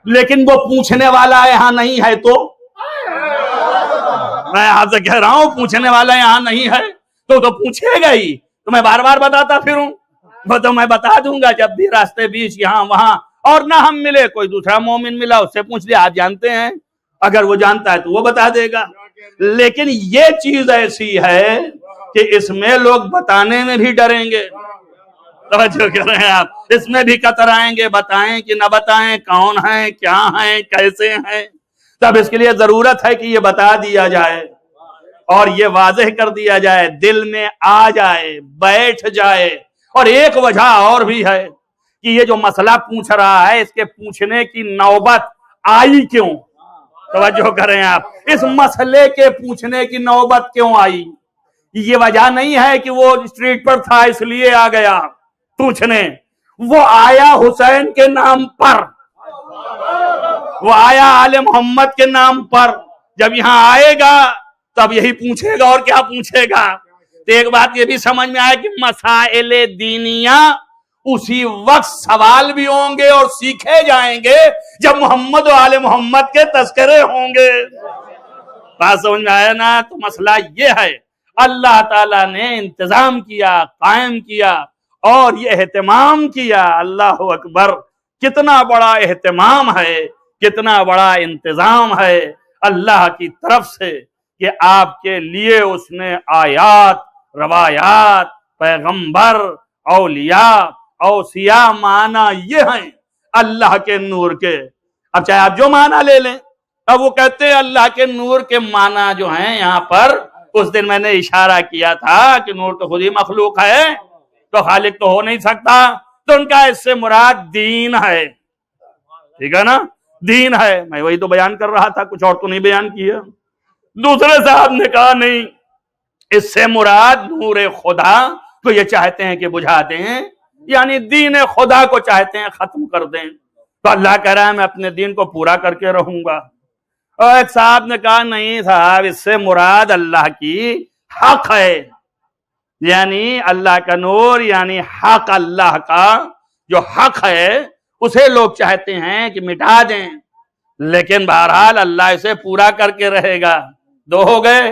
لیکن وہ پوچھنے والا یہاں نہیں ہے تو میں آپ سے کہہ رہا ہوں پوچھنے والا یہاں نہیں ہے تو پوچھے گا ہی. تو میں بار بار بتاتا پھروں, وہ تو میں بتا دوں گا جب بھی راستے بیچ یہاں وہاں, اور نہ ہم ملے, کوئی دوسرا مومن ملا اس سے پوچھ لیا, آپ جانتے ہیں, اگر وہ جانتا ہے تو وہ بتا دے گا. لیکن یہ چیز ایسی ہے کہ اس میں لوگ بتانے میں بھی ڈریں گے. توجہ کر رہے ہیں آپ, اس میں بھی کترائیں گے, بتائیں کہ نہ بتائیں, کون ہیں, کیا ہیں, کیسے ہیں. تب اس کے لیے ضرورت ہے کہ یہ بتا دیا جائے اور یہ واضح کر دیا جائے, دل میں آ جائے, بیٹھ جائے. اور ایک وجہ اور بھی ہے کہ یہ جو مسئلہ پوچھ رہا ہے اس کے پوچھنے کی نوبت آئی کیوں. توجہ کریں آپ, اس مسئلے کے پوچھنے کی نوبت کیوں آئی؟ یہ وجہ نہیں ہے کہ وہ اسٹریٹ پر تھا اس لیے آ گیا پوچھنے. وہ آیا حسین کے نام پر, وہ آیا آل محمد کے نام پر. جب یہاں آئے گا تب یہی پوچھے گا, اور کیا پوچھے گا. تو ایک بات یہ بھی سمجھ میں آئے کہ مسائل دینیاں اسی وقت سوال بھی ہوں گے اور سیکھے جائیں گے جب محمد و آل محمد کے تذکرے ہوں گے. بات سمجھ میں آیا نا؟ تو مسئلہ یہ ہے, اللہ تعالیٰ نے انتظام کیا, قائم کیا اور یہ اہتمام کیا. اللہ اکبر, کتنا بڑا اہتمام ہے, کتنا بڑا انتظام ہے اللہ کی طرف سے کہ آپ کے لیے اس نے آیات, روایات, پیغمبر, اولیاء, اوصیاء معنی یہ ہیں اللہ کے نور کے. اب چاہے آپ جو معنی لے لیں, اب وہ کہتے ہیں اللہ کے نور کے معنی جو ہیں یہاں پر, اس دن میں نے اشارہ کیا تھا کہ نور تو خود ہی مخلوق ہے, تو خالق تو ہو نہیں سکتا. تو ان کا اس سے مراد دین ہے. ٹھیک ہے نا, دین ہے. میں وہی تو بیان کر رہا تھا, کچھ اور تو نہیں بیان کیا. دوسرے صاحب نے کہا نہیں, اس سے مراد نور خدا کو یہ چاہتے ہیں کہ بجھا دیں، یعنی دین خدا کو چاہتے ہیں ختم کر دیں۔ تو اللہ کہہ رہا ہے میں اپنے دین کو پورا کر کے رہوں گا۔ اور ایک صاحب نے کہا نہیں صاحب، اس سے مراد اللہ کی حق ہے، یعنی اللہ کا نور، یعنی حق اللہ کا جو حق ہے اسے لوگ چاہتے ہیں کہ مٹا دیں، لیکن بہرحال اللہ اسے پورا کر کے رہے گا۔ دو ہو گئے۔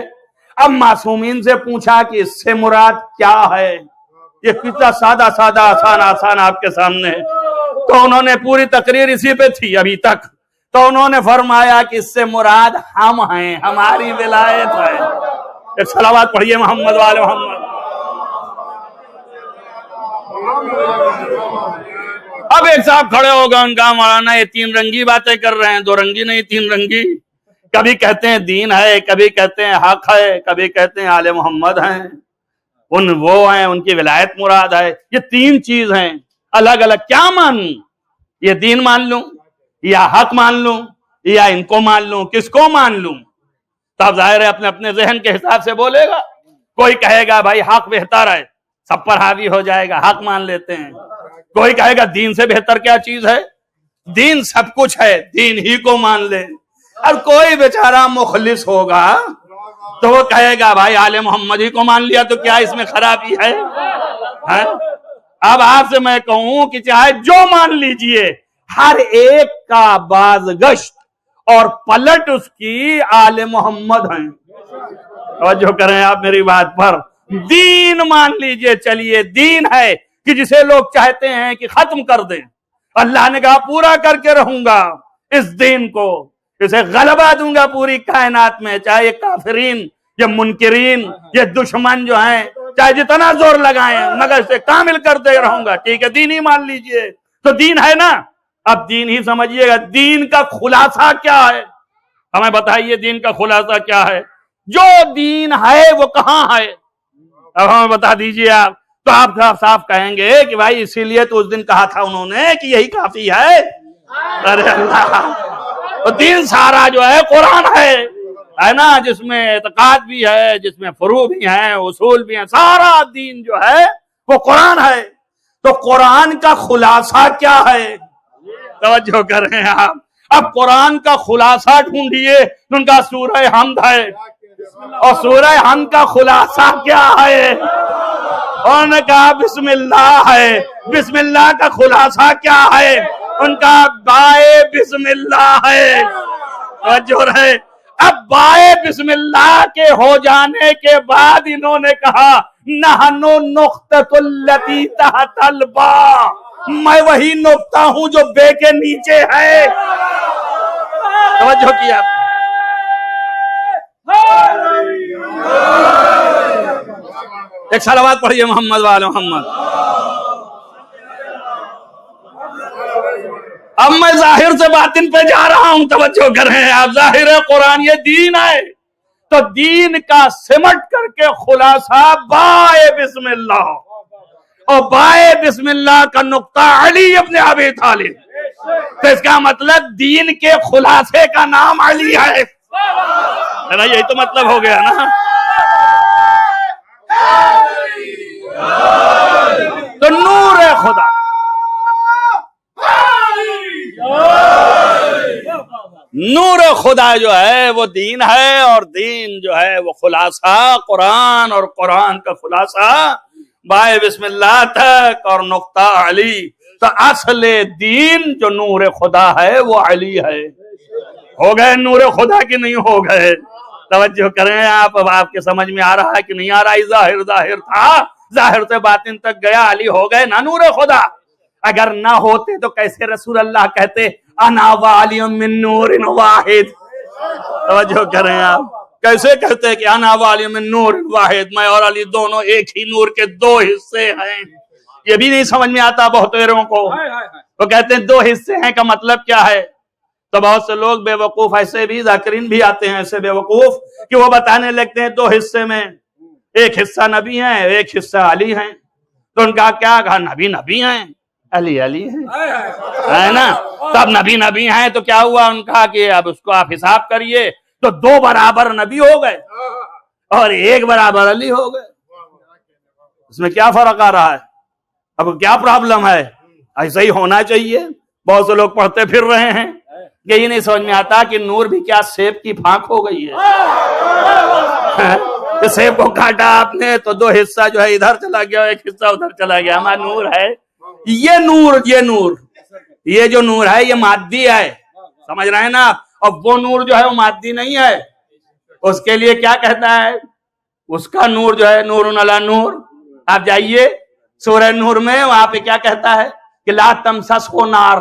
اب معصومین سے پوچھا کہ اس سے مراد کیا ہے، یہ کتنا سادہ سادہ آسان آپ کے سامنے ہے۔ تو انہوں نے پوری تقریر اسی پہ تھی ابھی تک، تو انہوں نے فرمایا کہ اس سے مراد ہم ہیں، ہماری ولایت ہے۔ ایک صلوات پڑھیے محمد والے محمد۔ اب ایک صاحب کھڑے ہو گئے، ان کا مولانا یہ تین رنگی باتیں کر رہے ہیں، دو رنگی نہیں تین رنگی، کبھی کہتے ہیں دین ہے، کبھی کہتے ہیں حق ہے، کبھی کہتے ہیں آل محمد ہیں، وہ ہیں، ان کی ولایت مراد ہے۔ یہ تین چیز ہیں الگ الگ، کیا مانوں؟ یہ دین مان لوں یا حق مان لوں یا ان کو مان لوں؟ کس کو مان لوں؟ تو ظاہر ہے اپنے اپنے ذہن کے حساب سے بولے گا۔ کوئی کہے گا بھائی حق بہتر ہے، سب پر حاوی ہو جائے گا، حق مان لیتے ہیں۔ کوئی کہے گا دین سے بہتر کیا چیز ہے، دین سب کچھ ہے، دین ہی کو مان لے۔ اور کوئی بیچارہ مخلص ہوگا تو وہ کہے گا بھائی آل محمد ہی کو مان لیا تو کیا اس میں خرابی ہے؟ اب آپ سے میں کہوں کہ چاہے جو مان لیجئے، ہر ایک کا بازگشت اور پلٹ اس کی آل محمد ہیں۔ توجہ کریں آپ میری بات پر، دین مان لیجئے، چلیے دین ہے کہ جسے لوگ چاہتے ہیں کہ ختم کر دیں، اللہ نے کہا پورا کر کے رہوں گا اس دین کو، اسے غلبہ دوں گا پوری کائنات میں، چاہے یہ کافرین، یہ منکرین، یہ دشمن جو ہیں چاہے جتنا زور لگائیں، مگر اسے کامل کر دے رہوں گا۔ ٹھیک ہے دین ہی مان لیجئے، تو دین ہے نا، اب دین ہی سمجھیے گا۔ دین کا خلاصہ کیا ہے؟ ہمیں بتائیے دین کا خلاصہ کیا ہے؟ جو دین ہے وہ کہاں ہے؟ اب ہمیں بتا دیجئے آپ۔ تو آپ صاف کہیں گے کہ بھائی اسی لیے تو اس دن کہا تھا انہوں نے کہ یہی کافی ہے۔ ارے اللہ، تو دین سارا جو ہے قرآن ہے نا، جس میں اعتقاد بھی ہے، جس میں فروع بھی ہیں، اصول بھی ہیں، سارا دین جو ہے وہ قرآن ہے۔ تو قرآن کا خلاصہ کیا ہے؟ توجہ کر رہے ہیں آپ۔ اب قرآن کا خلاصہ ڈھونڈیے، ان کا سورہ حمد ہے، اور سورہ حمد کا خلاصہ کیا ہے؟ انہوں نے کہا بسم اللہ ہے۔ بسم اللہ کا خلاصہ کیا ہے؟ ان کا بائے بسم اللہ ہے۔ توجہ رہے۔ اب بائے بسم اللہ کے ہو جانے کے بعد انہوں نے کہا نحنو نقطۃ التی تحت البا، میں وہی نقطہ ہوں جو بے کے نیچے ہے۔ توجہ کیا؟ ایک صلوات پڑھیے محمد والے محمد۔ اب میں ظاہر سے باطن پہ جا رہا ہوں، توجہ کر رہے ہیں آپ۔ ظاہر قرآن یہ دین ہے، تو دین کا سمٹ کر کے خلاصہ بائے بسم اللہ، اور بائے بسم اللہ کا نقطہ علی ابن ابی طالب، تو اس کا مطلب دین کے خلاصے کا نام علی ہے نا، یہی تو مطلب ہو گیا نا۔ تو نور خدا، نور خدا جو ہے وہ دین ہے، اور دین جو ہے وہ خلاصہ قرآن، اور قرآن کا خلاصہ بائے بسم اللہ تک اور نقطہ علی۔ تو اصل دین جو نور خدا ہے وہ علی ہے۔ ہو گئے نور خدا کی نہیں ہو گئے؟ توجہ کریں آپ۔ اب آپ کے سمجھ میں آ رہا ہے کہ نہیں آ رہا؟ ظاہر ظاہر تھا، ظاہر سے باطن تک گیا، علی ہو گئے نا نور خدا۔ اگر نہ ہوتے تو کیسے رسول اللہ کہتے انا والی من نور واحد؟ توجہ کریں آپ، کیسے کہتے کہ انا والی من نور واحد، میں اور علی دونوں ایک ہی نور کے دو حصے ہیں؟ یہ بھی نہیں سمجھ میں آتا بہتوں کو۔ وہ کہتے ہیں دو حصے ہیں کا مطلب کیا ہے؟ تو بہت سے لوگ بے وقوف ایسے بھی ذاکرین بھی آتے ہیں ایسے بے وقوف کہ وہ بتانے لگتے ہیں دو حصے میں ایک حصہ نبی ہیں ایک حصہ علی ہیں۔ تو ان کا کیا کہا؟ نبی نبی ہیں، علی علی ہے نا۔ تو اب نبی نبی ہیں تو کیا ہوا؟ ان کا کہ اب اس کو آپ حساب کریے تو دو برابر نبی ہو گئے۔ اور ایک برابر علی ہو گئے. اس میں کیا فرق آ رہا ہے؟ اب کیا پرابلم ہے؟ ایسا ہی ہونا چاہیے. بہت سے لوگ پڑھتے پھر رہے ہیں، یہی نہیں سمجھ میں آتا کہ نور بھی کیا سیب کی پھانک ہو گئی ہے. کہ سیب کو کاٹا آپ نے تو دو حصہ جو ہے ادھر چلا گیا، ایک حصہ ادھر چلا گیا. ہمارا نور ہے یہ نور، یہ جو نور ہے یہ مادی ہے، سمجھ رہے ہیں نا. اور وہ نور جو ہے وہ مادی نہیں ہے. اس کے لیے کیا کہتا ہے؟ اس کا نور جو ہے نور علی نور. آپ جائیے سورہ نور میں، وہاں پہ کیا کہتا ہے کہ لا تمسس کو نار،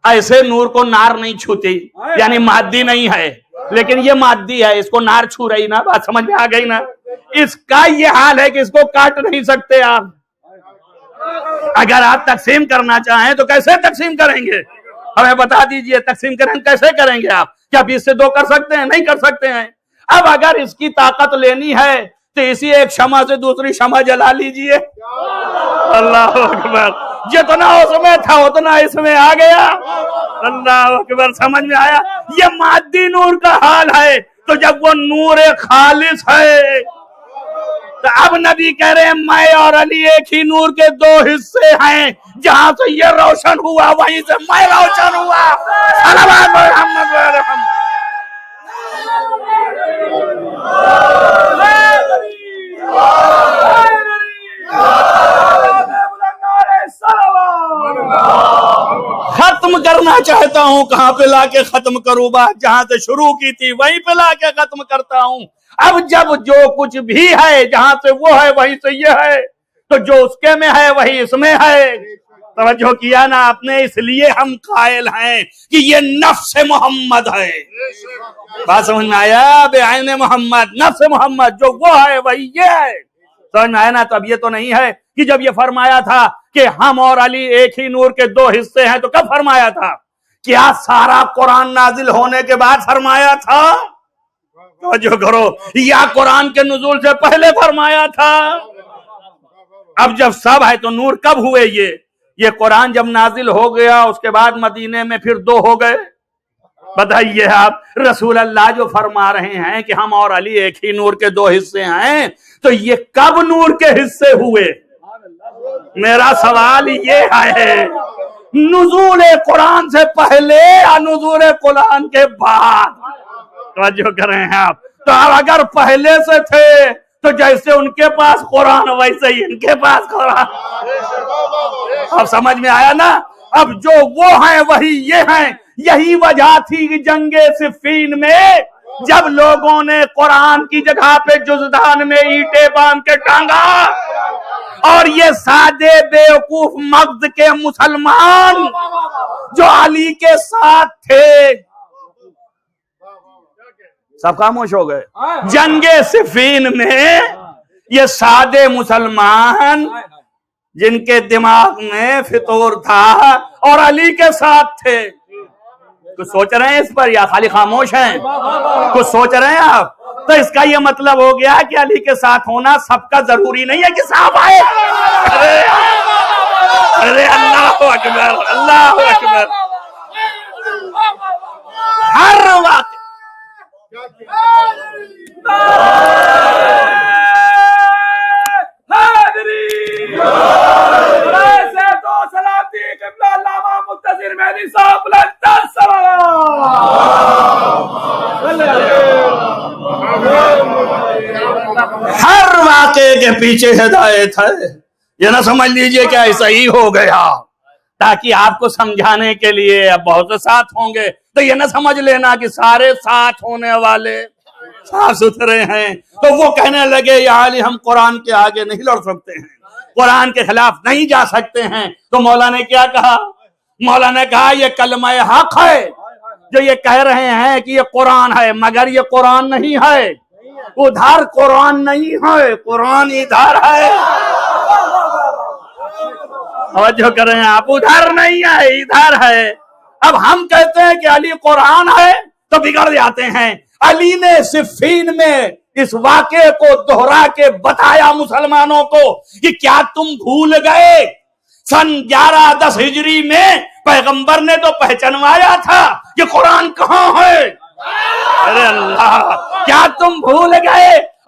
ایسے نور کو نار نہیں چھوتی، یعنی مادی نہیں ہے. لیکن یہ مادی ہے، اس کو نار چھو رہی نا. بات سمجھ میں آ گئی نا. اس کا یہ حال ہے کہ اس کو کاٹ نہیں سکتے آپ. اگر آپ تقسیم کرنا چاہیں تو کیسے تقسیم کریں گے؟ ہمیں بتا دیجئے تقسیم کریں کیسے کریں گے آپ؟ کیا 20 سے 2 کر سکتے ہیں؟ نہیں کر سکتے ہیں. اب اگر اس کی طاقت لینی ہے تو اسی ایک شمع سے دوسری شمع جلا لیجئے. اللہ اکبر. جتنا اس میں تھا اتنا اس میں آ گیا. اللہ اکبر. سمجھ میں آیا؟ یہ مادی نور کا حال ہے. تو جب وہ نور خالص ہے تو اب نبی کہہ رہے ہیں میں اور علی ایک ہی نور کے 2 حصے ہیں. جہاں سے یہ روشن ہوا وہیں سے میں روشن ہوا. صلوات محمد و علی محمد. ختم کرنا چاہتا ہوں، کہاں پہ لا کے ختم کروں؟ بات جہاں سے شروع کی تھی وہیں پہ لا کے ختم کرتا ہوں. اب جب جو کچھ بھی ہے جہاں سے وہ ہے وہیں سے یہ ہے، تو جو اس کے میں ہے وہی اس میں ہے. توجہ کیا نا آپ نے؟ اس لیے ہم قائل ہیں کہ یہ نفس محمد ہے. بات سمجھ میں آیا؟ بعین محمد، نفس محمد جو وہ ہے وہی یہ ہے. سمجھ میں آیا نا؟ تو اب یہ تو نہیں ہے کہ جب یہ فرمایا تھا کہ ہم اور علی ایک ہی نور کے 2 حصے ہیں تو کب فرمایا تھا؟ کیا سارا قرآن نازل ہونے کے بعد فرمایا تھا؟ توجہ کرو. یا قرآن کے نزول سے پہلے فرمایا تھا؟ اب جب سب ہے تو نور کب ہوئے؟ یہ قرآن جب نازل ہو گیا اس کے بعد مدینے میں پھر 2 ہو گئے. بتائیے آپ، رسول اللہ جو فرما رہے ہیں کہ ہم اور علی ایک ہی نور کے 2 حصے ہیں، تو یہ کب نور کے حصے ہوئے؟ میرا سوال یہ ہے نزول قرآن سے پہلے یا نزول قرآن کے بعد؟ توجہ کر رہے ہیں آپ؟ تو اگر پہلے سے تھے تو جیسے ان کے پاس قرآن ویسے ہی ان کے پاس قرآن. اب سمجھ میں آیا نا؟ اب جو وہ ہیں وہی یہ ہیں. یہی وجہ تھی کہ جنگ صفین میں جب لوگوں نے قرآن کی جگہ پہ جزدان میں اینٹیں باندھ کے ٹانگا اور یہ سادے بیوقوف مغز کے مسلمان جو علی کے ساتھ تھے سب خاموش ہو گئے. جنگ صفین میں یہ سادے مسلمان جن کے دماغ میں فطور تھا اور علی کے ساتھ تھے، کچھ سوچ رہے ہیں اس پر یا خالی خاموش ہیں؟ کچھ سوچ رہے ہیں آپ؟ تو اس کا یہ مطلب ہو گیا کہ علی کے ساتھ ہونا سب کا ضروری نہیں ہے کہ صاحب آئے. ارے اللہ اکبر، اللہ اکبر. ہر وقت ہر واقعے کے پیچھے ہدایت ہے. یہ نہ سمجھ لیجئے کہ ایسا ہی ہو گیا تاکہ آپ کو سمجھانے کے لیے اب بہت سے ساتھ ہوں گے تو یہ نہ سمجھ لینا کہ سارے ساتھ ہونے والے صاف ستھرے ہیں تو وہ کہنے لگے یا علی ہم قرآن کے آگے نہیں لڑ سکتے ہیں، قرآن کے خلاف نہیں جا سکتے ہیں. تو مولا نے کیا کہا؟ مولا نے کہا یہ کلمہ حق ہے جو یہ کہہ رہے ہیں کہ یہ قرآن ہے، مگر یہ قرآن نہیں ہے. ادھر قرآن نہیں ہے، قرآن ادھر ہے. توجہ کر رہے ہیں آپ؟ ادھر نہیں ہے ادھر ہے. اب ہم کہتے ہیں کہ علی قرآن ہے تو بگڑ جاتے ہیں. علی نے صفین میں اس واقعے کو دہرا کے بتایا مسلمانوں کو کہ کیا تم بھول گئے سن 1110 ہجری میں پیغمبر نے تو پہچنوایا تھا کہ قرآن کہاں ہے. ارے اللہ، کیا تم بھول گئے؟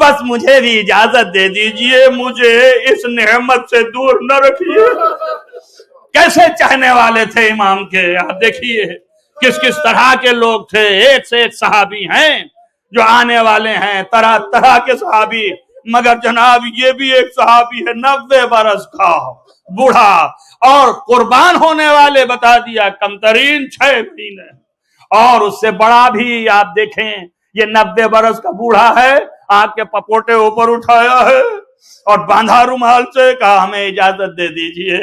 بس مجھے بھی اجازت دے دیجئے، مجھے اس نعمت سے دور نہ رکھیے۔ کیسے چاہنے والے تھے امام کے، آپ دیکھیے کس کس طرح کے لوگ تھے۔ ایک سے ایک صحابی ہیں جو آنے والے ہیں، طرح طرح کے صحابی، مگر جناب یہ بھی ایک صحابی ہے 90 برس کا بوڑھا، اور قربان ہونے والے بتا دیا کم ترین 6 مہینے، اور اس سے بڑا بھی آپ دیکھیں یہ 90 برس کا بوڑھا ہے، آنکھ کے پپوٹے اوپر اٹھایا ہے اور باندھا رومال سے، کہا ہمیں اجازت دے دیجئے۔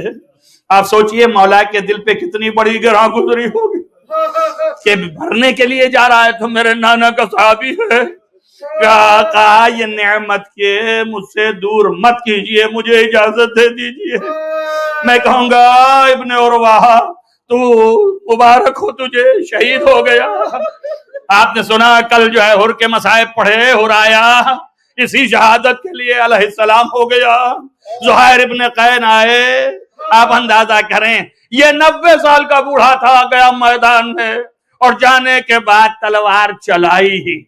آپ سوچئے مولا کے دل پہ کتنی بڑی گراں گزری ہوگی کہ بھرنے کے لیے جا رہا ہے تو میرے نانا کا صحابی ہے، کہا یہ نعمت کے مجھ سے دور مت کیجئے، مجھے اجازت دے دیجئے۔ میں کہوں گا ابن عروہ تو مبارک ہو، تجھے شہید ہو گیا۔ آپ نے سنا کل جو ہے ہر کے مصائب پڑھے، ہر آیا اسی شہادت کے لیے علیہ السلام ہو گیا۔ زہیر ابن قین آئے، آپ اندازہ کریں یہ 90 سال کا بوڑھا تھا، گیا میدان میں اور جانے کے بعد تلوار چلائی ہی،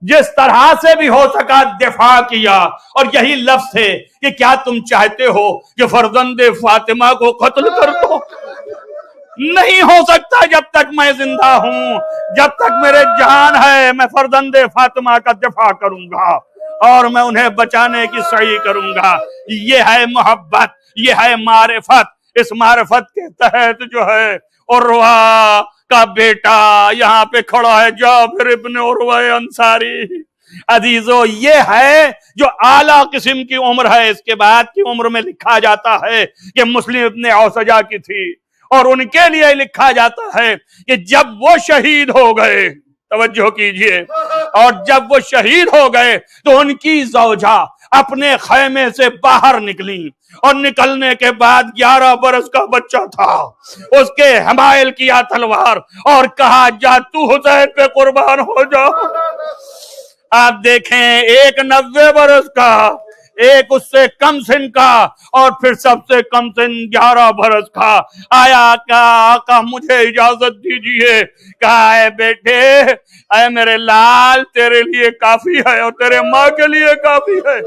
جس طرح سے بھی ہو سکا دفاع کیا، اور یہی لفظ تھے کہ کیا تم چاہتے ہو کہ فرزند فاطمہ کو قتل کر دو؟ نہیں ہو سکتا، جب تک میں زندہ ہوں، جب تک میرے جان ہے، میں فرزند فاطمہ کا دفاع کروں گا اور میں انہیں بچانے کی سعی کروں گا۔ یہ ہے محبت، یہ ہے معرفت۔ اس معرفت کے تحت جو ہے عروہ کا بیٹا یہاں پہ کھڑا ہے، جابر ابن عروہ انصاری۔ عزیزو یہ ہے جو اعلیٰ قسم کی عمر ہے۔ اس کے بعد کی عمر میں لکھا جاتا ہے کہ مسلم ابن اوسجہ کی تھی، اور ان کے لیے لکھا جاتا ہے کہ جب وہ شہید ہو گئے، توجہ کیجئے، اور جب وہ شہید ہو گئے تو ان کی زوجہ اپنے خیمے سے باہر نکلی، اور نکلنے کے بعد 11 برس کا بچہ تھا، اس کے حمائل کیا تلوار اور کہا جا تو حسین پہ قربان ہو جا۔ آپ دیکھیں ایک 90 برس کا، ایک اس سے کم سن کا، اور پھر سب سے کم سن 11 برس کا آیا، کہا آقا مجھے اجازت دیجئے۔ کہا اے بیٹے، اے میرے لال، تیرے لیے کافی ہے اور تیرے ماں کے لیے کافی ہے،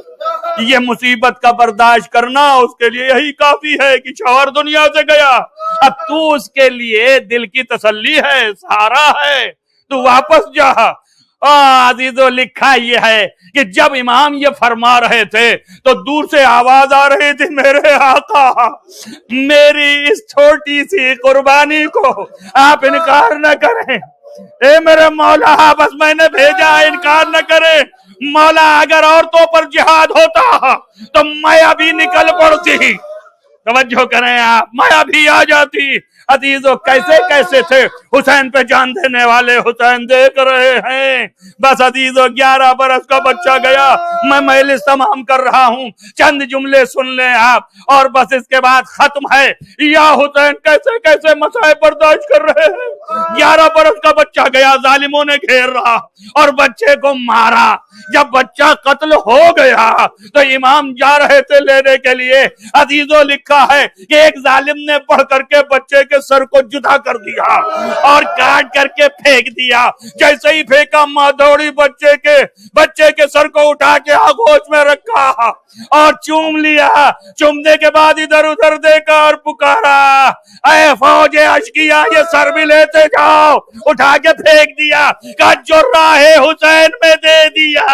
یہ مصیبت کا برداشت کرنا اس کے لیے یہی کافی ہے کہ شوہر دنیا سے گیا، اب تو اس کے لیے دل کی تسلی ہے، سہارا ہے، تو واپس جا۔ عزیزو لکھا یہ ہے کہ جب امام یہ فرما رہے تھے تو دور سے آواز آ رہی تھی، میرے آقا میری اس چھوٹی سی قربانی کو آپ انکار نہ کریں، اے میرے مولا بس میں نے بھیجا، انکار نہ کریں مولا، اگر عورتوں پر جہاد ہوتا تو میں ابھی نکل پڑتی، توجہ کریں آپ، میں ابھی آ جاتی۔ عزیزو کیسے کیسے تھے حسین پہ جان دینے والے، حسین دیکھ رہے ہیں۔ بس عزیزو 11 برس کا بچہ گیا، میں مجلس تمام کر رہا ہوں، چند جملے سن لیں آپ، اور بس اس کے بعد ختم ہے۔ یا حسین کیسے کیسے مسائب برداشت کر رہے ہیں، 11 برس کا بچہ گیا، ظالموں نے گھیر رہا اور بچے کو مارا۔ جب بچہ قتل ہو گیا تو امام جا رہے تھے لینے کے لیے، عزیزو لکھا ہے کہ ایک ظالم نے بڑھ کر کے بچے کے سر کو جدا کر دیا اور کاٹ کر کے پھینک دیا۔ جیسے ہی پھینکا ماں دوڑی بچے کے سر کو اٹھا کے آغوش میں رکھا اور چوم لیا۔ چومنے کے بعد ادھر ادھر دیکھا اور پکارا، اے فوج اشقیا یہ سر بھی لیتے جاؤ، اٹھا کے پھینک دیا، کہا جو راہ حسین میں دے دیا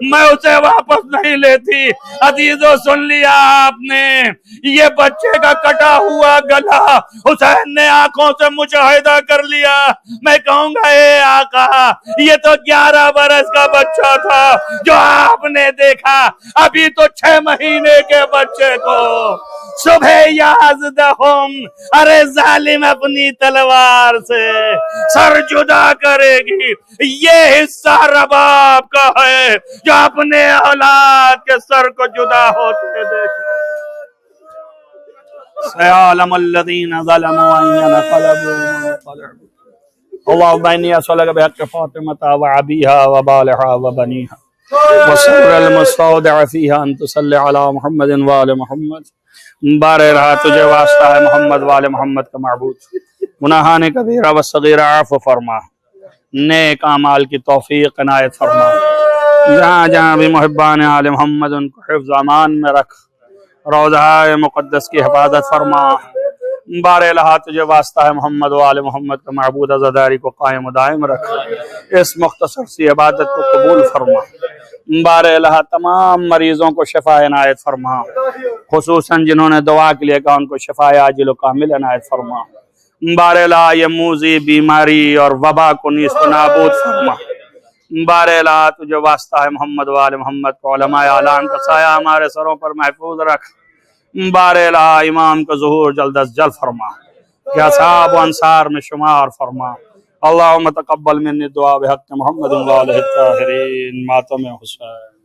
میں اسے واپس نہیں لیتی۔ عزیزو سن لیا آپ نے، یہ بچے کا کٹا ہوا گلا حسین نے آنکھوں سے مشاہدہ کر لیا۔ میں کہوں گا اے آقا یہ تو 11 برس کا بچہ تھا جو آپ نے دیکھا، ابھی تو 6 مہینے کے بچے کو صبح یازدہم، ارے ظالم اپنی تلوار سے سر جدا کرے گی۔ یہ حصہ رباب کا ہے جو اپنے اولاد کے سر کو جدا ہوتے دیکھے۔ سیعلم الذین ظلموا ان ينقلبوا منقلبوا اللهم انی اسألک بحق فاطمة وابیها وبالها وبنیها وسر المستودع فیها ان تصلی علی محمد وآل محمد۔ بارے رہا تجھے واسطہ ہے محمد وآل محمد کا معبود، گناہان کبیرہ و صغیرہ عفو فرما، نیک اعمال کی توفیق عنایت فرما، جہاں جہاں بھی محبان آل محمد ان کو حفظ امان میں رکھ، روضہ مقدس کی حفاظت فرما۔ بار الہ تجھے واسطہ ہے محمد و آل محمد کا معبود عزاداری کو قائم و دائم رکھ، اس مختصر سی عبادت کو قبول فرما۔ بار الہ تمام مریضوں کو شفا عنایت فرما، خصوصاً جنہوں نے دعا کے لیے کہا ان کو شفا عاجل و کامل عنایت فرما۔ بار الہ یہ موذی بیماری اور وبا کو نیست و نابود فرما۔ بار الہ تجھے واسطہ ہے محمد و آل محمد کو علماء اعلان کا سایہ ہمارے سروں پر محفوظ رکھ۔ بار الہ امام کا ظہور جلد از جلد فرما، کہ اصحاب و انصار میں شمار فرما۔ اللہم تقبل منی دعا بحق محمد و آلہ الطاہرین ماتم حسین۔